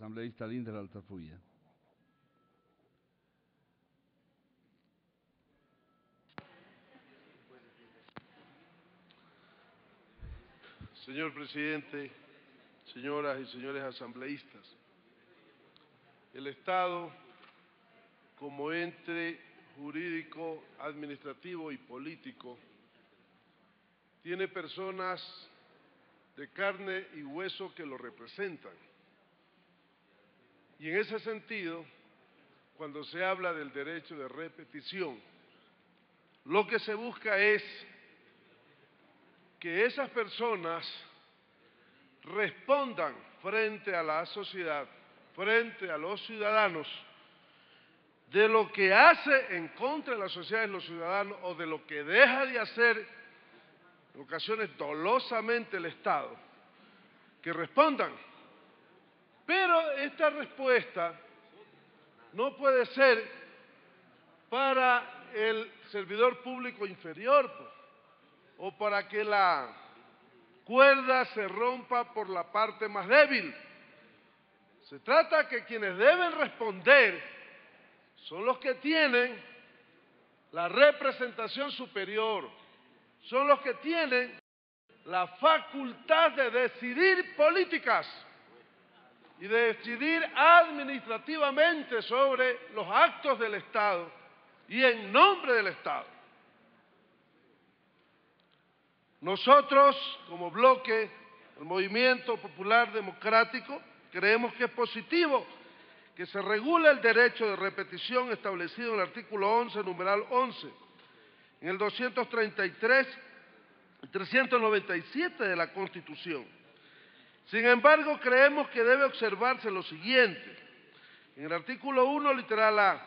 asambleísta Linder Altafulla. Señor presidente, señoras y señores asambleístas, el Estado, como ente jurídico, administrativo y político, tiene personas de carne y hueso que lo representan. Y en ese sentido, cuando se habla del derecho de repetición, lo que se busca es que esas personas respondan frente a la sociedad, frente a los ciudadanos, de lo que hace en contra de la sociedad y los ciudadanos o de lo que deja de hacer en ocasiones dolosamente el Estado, que respondan. Pero esta respuesta no puede ser para el servidor público inferior o para que la cuerda se rompa por la parte más débil. Se trata que quienes deben responder son los que tienen la representación superior, son los que tienen la facultad de decidir políticas y de decidir administrativamente sobre los actos del Estado y en nombre del Estado. Nosotros, como bloque, el Movimiento Popular Democrático, creemos que es positivo que se regule el derecho de repetición establecido en el artículo 11, numeral 11, en el 233 y 397 de la Constitución. Sin embargo, creemos que debe observarse lo siguiente. En el artículo 1, literal A,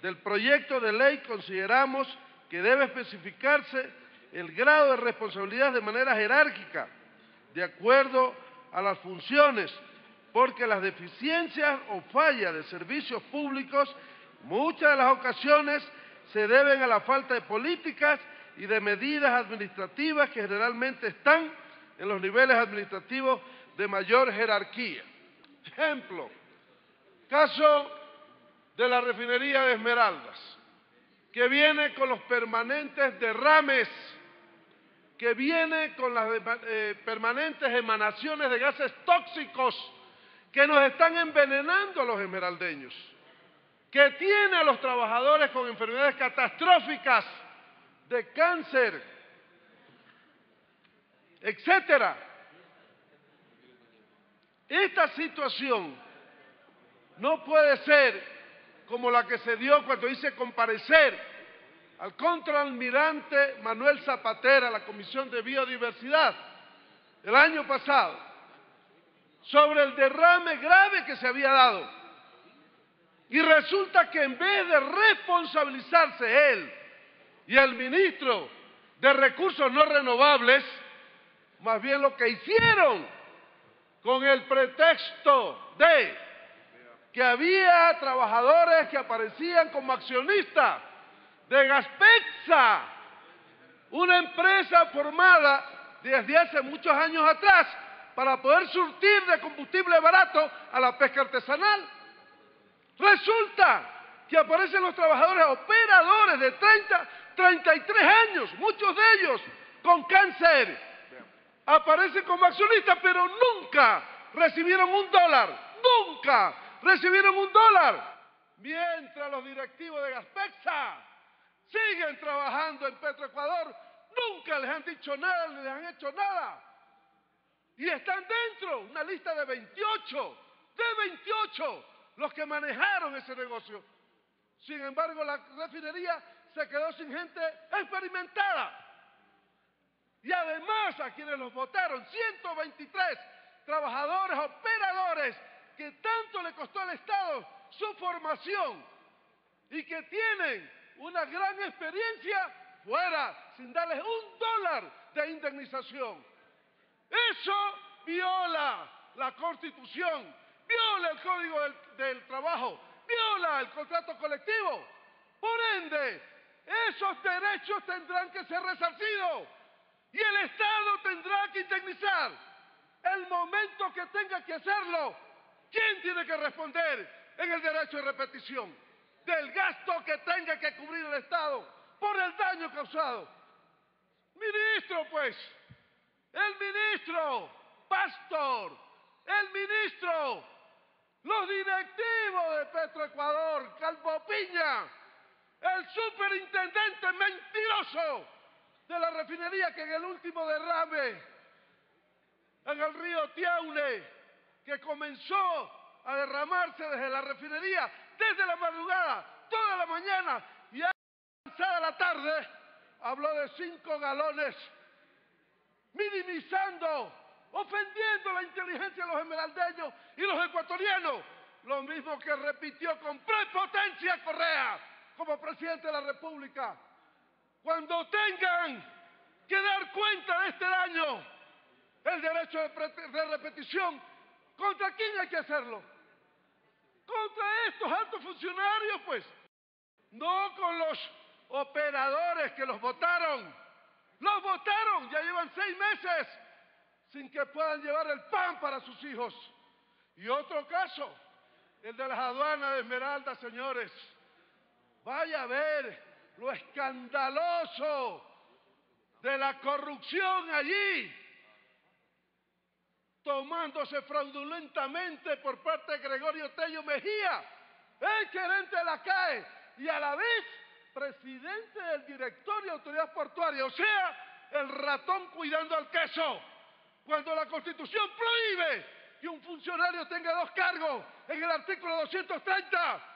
del proyecto de ley consideramos que debe especificarse el grado de responsabilidad de manera jerárquica, de acuerdo a las funciones, porque las deficiencias o fallas de servicios públicos, muchas de las ocasiones, se deben a la falta de políticas y de medidas administrativas que generalmente están en los niveles administrativos de mayor jerarquía. Ejemplo, caso de la refinería de Esmeraldas, que viene con los permanentes derrames, que viene con las permanentes emanaciones de gases tóxicos que nos están envenenando a los esmeraldeños, que tiene a los trabajadores con enfermedades catastróficas de cáncer, etcétera. Esta situación no puede ser como la que se dio cuando hice comparecer al contraalmirante Manuel Zapatera a la Comisión de Biodiversidad el año pasado, sobre el derrame grave que se había dado. Y resulta que en vez de responsabilizarse él y el ministro de Recursos No Renovables, más bien lo que hicieron con el pretexto de que había trabajadores que aparecían como accionistas de Gaspexa, una empresa formada desde hace muchos años atrás para poder surtir de combustible barato a la pesca artesanal. Resulta que aparecen los trabajadores operadores de 30, 33 años, muchos de ellos con cáncer. Aparecen como accionistas, pero nunca recibieron $1, nunca recibieron $1. Mientras los directivos de Gaspexa siguen trabajando en Petroecuador, nunca les han dicho nada, ni les han hecho nada. Y están dentro, una lista de 28 los que manejaron ese negocio. Sin embargo, la refinería se quedó sin gente experimentada. Y además a quienes los votaron, 123 trabajadores, operadores, que tanto le costó al Estado su formación y que tienen una gran experiencia fuera, sin darles $1 de indemnización. Eso viola la Constitución, viola el Código del Trabajo, viola el contrato colectivo. Por ende, esos derechos tendrán que ser resarcidos y el Estado tendrá que indemnizar el momento que tenga que hacerlo ¿Quién tiene que responder en el derecho de repetición? Del gasto que tenga que cubrir el Estado por el daño causado. Ministro, pues, el ministro, Pastor, el ministro, los directivos de Petroecuador, Calvo Piña, el superintendente mentiroso de la refinería que en el último derrame en el río Tiaune, que comenzó a derramarse desde la refinería, desde la madrugada, toda la mañana y avanzada la tarde, habló de 5 galones, minimizando, ofendiendo la inteligencia de los esmeraldeños y los ecuatorianos, lo mismo que repitió con prepotencia Correa como presidente de la República. Cuando tengan que dar cuenta de este daño, el derecho de repetición, ¿contra quién hay que hacerlo? Contra estos altos funcionarios, pues, no con los operadores que los votaron. Los votaron, ya llevan 6 meses sin que puedan llevar el pan para sus hijos. Y otro caso, el de las aduanas de Esmeralda, señores. Vaya a ver lo escandaloso de la corrupción allí, tomándose fraudulentamente por parte de Gregorio Tello Mejía, el gerente de la CAE, y a la vez presidente del directorio de autoridad portuaria, o sea, el ratón cuidando al queso, cuando la Constitución prohíbe que un funcionario tenga 2 cargos en el artículo 230.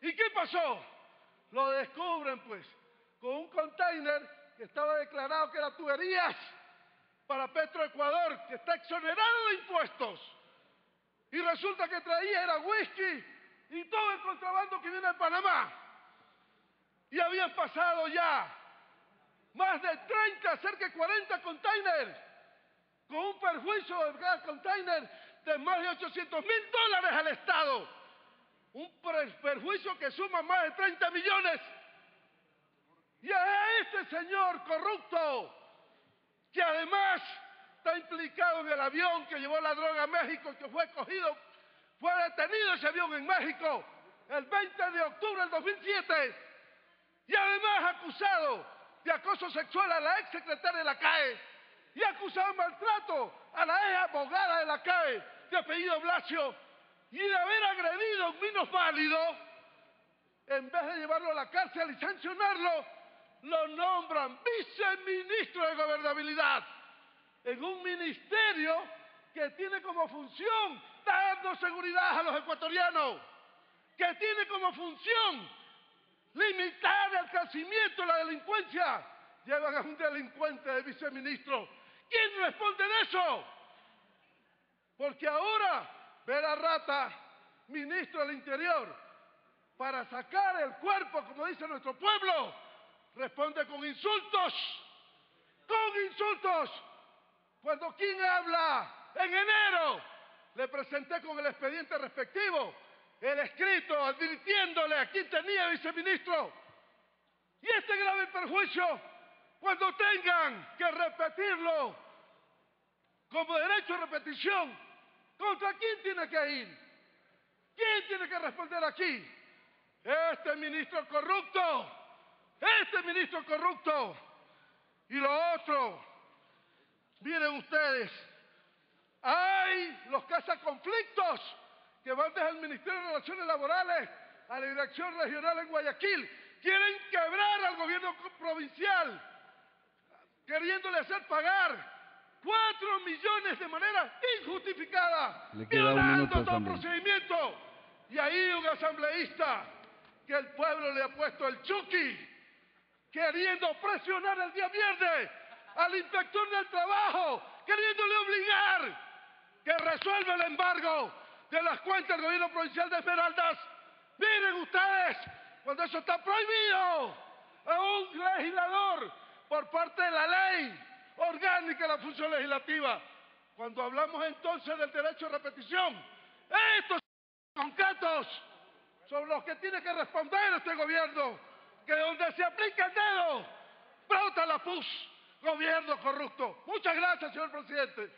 ¿Y qué pasó? Lo descubren, pues, con un container que estaba declarado que era tuberías para Petroecuador, que está exonerado de impuestos. Y resulta que traía era whisky y todo el contrabando que viene de Panamá. Y habían pasado ya más de 30, cerca de 40 containers, con un perjuicio de cada container de más de $800.000 al Estado. Un perjuicio que suma más de 30 millones. Y a este señor corrupto, que además está implicado en el avión que llevó la droga a México, que fue detenido ese avión en México el 20 de octubre del 2007, y además acusado de acoso sexual a la ex secretaria de la CAE, y acusado de maltrato a la ex abogada de la CAE, de apellido Blasio, y de haber agredido a un minusválido, en vez de llevarlo a la cárcel y sancionarlo, lo nombran viceministro de Gobernabilidad en un ministerio que tiene como función darnos seguridad a los ecuatorianos, que tiene como función limitar el crecimiento de la delincuencia. Llevan a un delincuente de viceministro. ¿Quién responde de eso? Porque ahora Vera Rata, ministro del Interior, para sacar el cuerpo, como dice nuestro pueblo, responde con insultos. ¡Con insultos! Cuando ¿quién habla? En enero le presenté con el expediente respectivo el escrito advirtiéndole a quién tenía viceministro. Y este grave perjuicio, cuando tengan que repetirlo como derecho a repetición, ¿contra quién tiene que ir? ¿Quién tiene que responder aquí? Este ministro corrupto. Este ministro corrupto. Y lo otro, miren ustedes, hay los cazaconflictos que van desde el Ministerio de Relaciones Laborales a la Dirección Regional en Guayaquil. Quieren quebrar al gobierno provincial, queriéndole hacer pagar 4 millones de manera injustificada, violando todo procedimiento. Y ahí un asambleísta que el pueblo le ha puesto el Chucky, queriendo presionar el día viernes al inspector del trabajo, queriéndole obligar que resuelva el embargo de las cuentas del gobierno provincial de Esmeraldas. Miren ustedes, cuando eso está prohibido a un legislador por parte de la ley orgánica de la función legislativa. Cuando hablamos entonces del derecho a repetición, estos concretos son los que tiene que responder este gobierno, que donde se aplica el dedo, brota la pus. Gobierno corrupto. Muchas gracias, señor presidente.